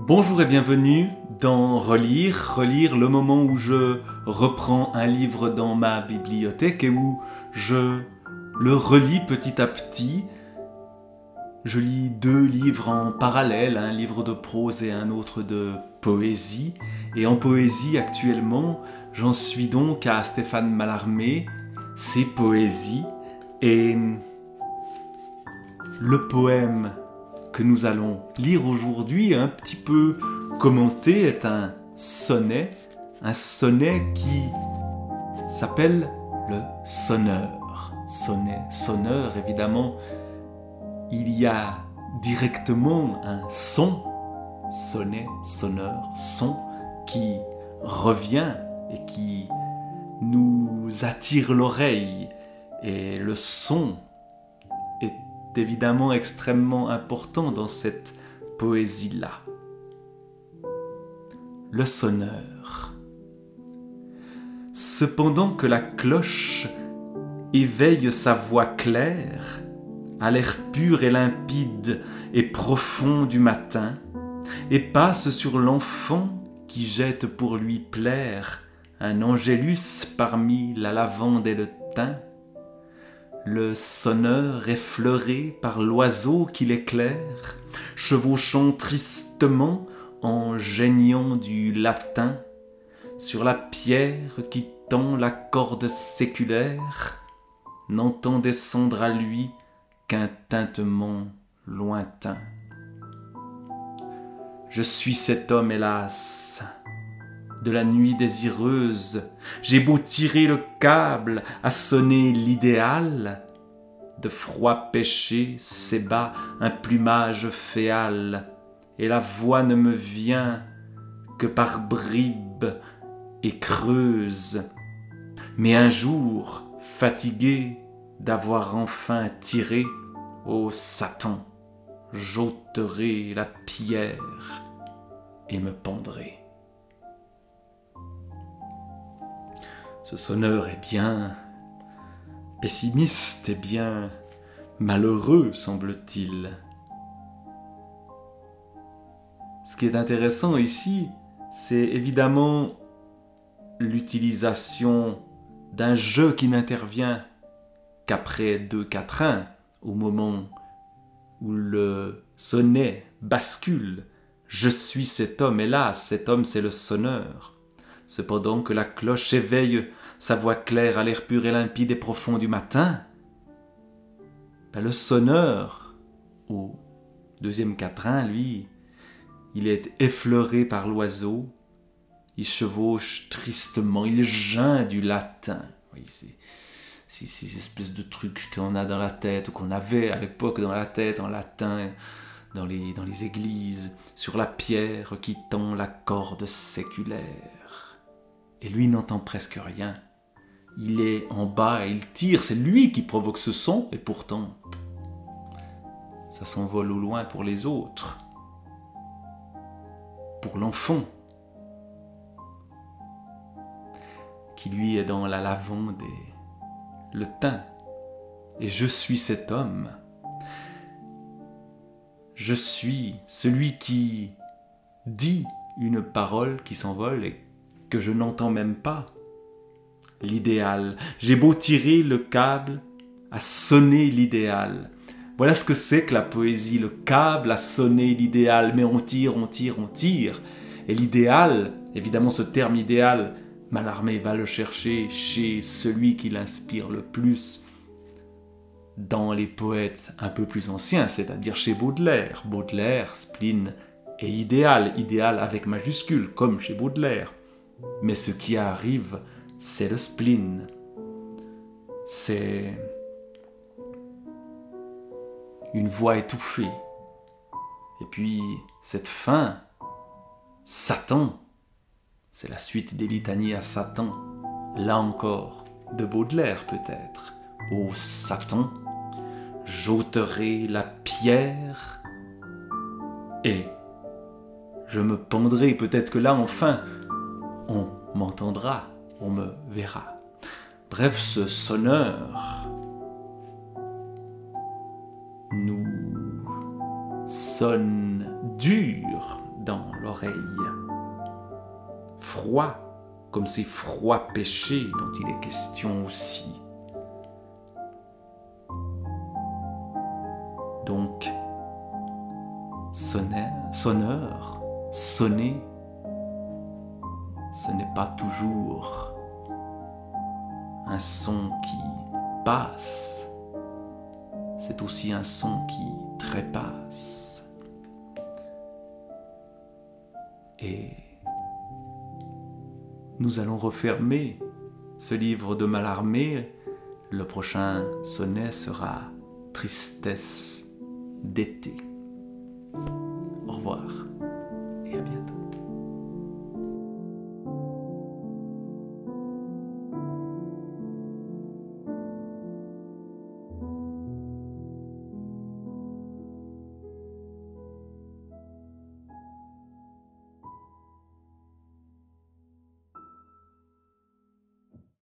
Bonjour et bienvenue dans Relire, le moment où je reprends un livre dans ma bibliothèque et où je le relis petit à petit. Je lis deux livres en parallèle, un livre de prose et un autre de poésie. Et en poésie actuellement, j'en suis donc à Stéphane Mallarmé, ses poésies. Et le poème que nous allons lire aujourd'hui, un petit peu commenté, est un sonnet qui s'appelle le Sonneur. Sonneur, évidemment, il y a directement un son, sonnet, sonneur, son, qui revient et qui nous attire l'oreille. Et le son est évidemment extrêmement important dans cette poésie-là. Le sonneur. Cependant que la cloche éveille sa voix claire à l'air pur et limpide et profond du matin, et passe sur l'enfant qui jette pour lui plaire un angélus parmi la lavande et le thym, le sonneur effleuré par l'oiseau qui l'éclaire, chevauchant tristement en geignant du latin, sur la pierre qui tend la corde séculaire, n'entend descendre à lui qu'un tintement lointain. Je suis cet homme, hélas, de la nuit désireuse, j'ai beau tirer le câble à sonner l'idéal, de froid péché s'ébat un plumage féal, et la voix ne me vient que par bribes et creuse. Mais un jour, fatigué d'avoir enfin tiré, ô Satan, j'ôterai la pierre et me pendrai. Ce sonneur est bien pessimiste et bien malheureux, semble-t-il. Ce qui est intéressant ici, c'est évidemment l'utilisation d'un jeu qui n'intervient qu'après 2 quatrains, au moment où le sonnet bascule. Je suis cet homme, hélas, cet homme c'est le sonneur. Cependant que la cloche éveille sa voix claire à l'air pur et limpide et profond du matin, le sonneur, au 2e quatrain, lui, il est effleuré par l'oiseau, il chevauche tristement, il geint du latin. Oui, ces espèces de trucs qu'on a dans la tête, ou qu'on avait à l'époque dans la tête, en latin, dans les églises, sur la pierre qui tend la corde séculaire. Et lui n'entend presque rien. Il est en bas et il tire, c'est lui qui provoque ce son, et pourtant, ça s'envole au loin pour les autres. Pour l'enfant, qui lui est dans la lavande et le thym. Et je suis cet homme. Je suis celui qui dit une parole qui s'envole et que je n'entends même pas. L'idéal. J'ai beau tirer le câble à sonner l'idéal. Voilà ce que c'est que la poésie, le câble à sonner l'idéal. Mais on tire. Et l'idéal, évidemment ce terme idéal, Mallarmé va le chercher chez celui qui l'inspire le plus dans les poètes un peu plus anciens, c'est-à-dire chez Baudelaire. Baudelaire, spleen et idéal avec majuscule, comme chez Baudelaire. Mais ce qui arrive, c'est le spleen. C'est une voix étouffée. Et puis, cette fin, Satan, c'est la suite des litanies à Satan. Là encore, de Baudelaire peut-être. Ô Satan, j'ôterai la pierre et je me pendrai. Peut-être que là, enfin, on m'entendra, on me verra. Bref, ce sonneur nous sonne dur dans l'oreille. Froid, comme ces froids péchés dont il est question aussi. Donc, sonneur, sonner, ce n'est pas toujours un son qui passe, c'est aussi un son qui trépasse. Et nous allons refermer ce livre de Mallarmé. Le prochain sonnet sera Tristesse d'été. Au revoir.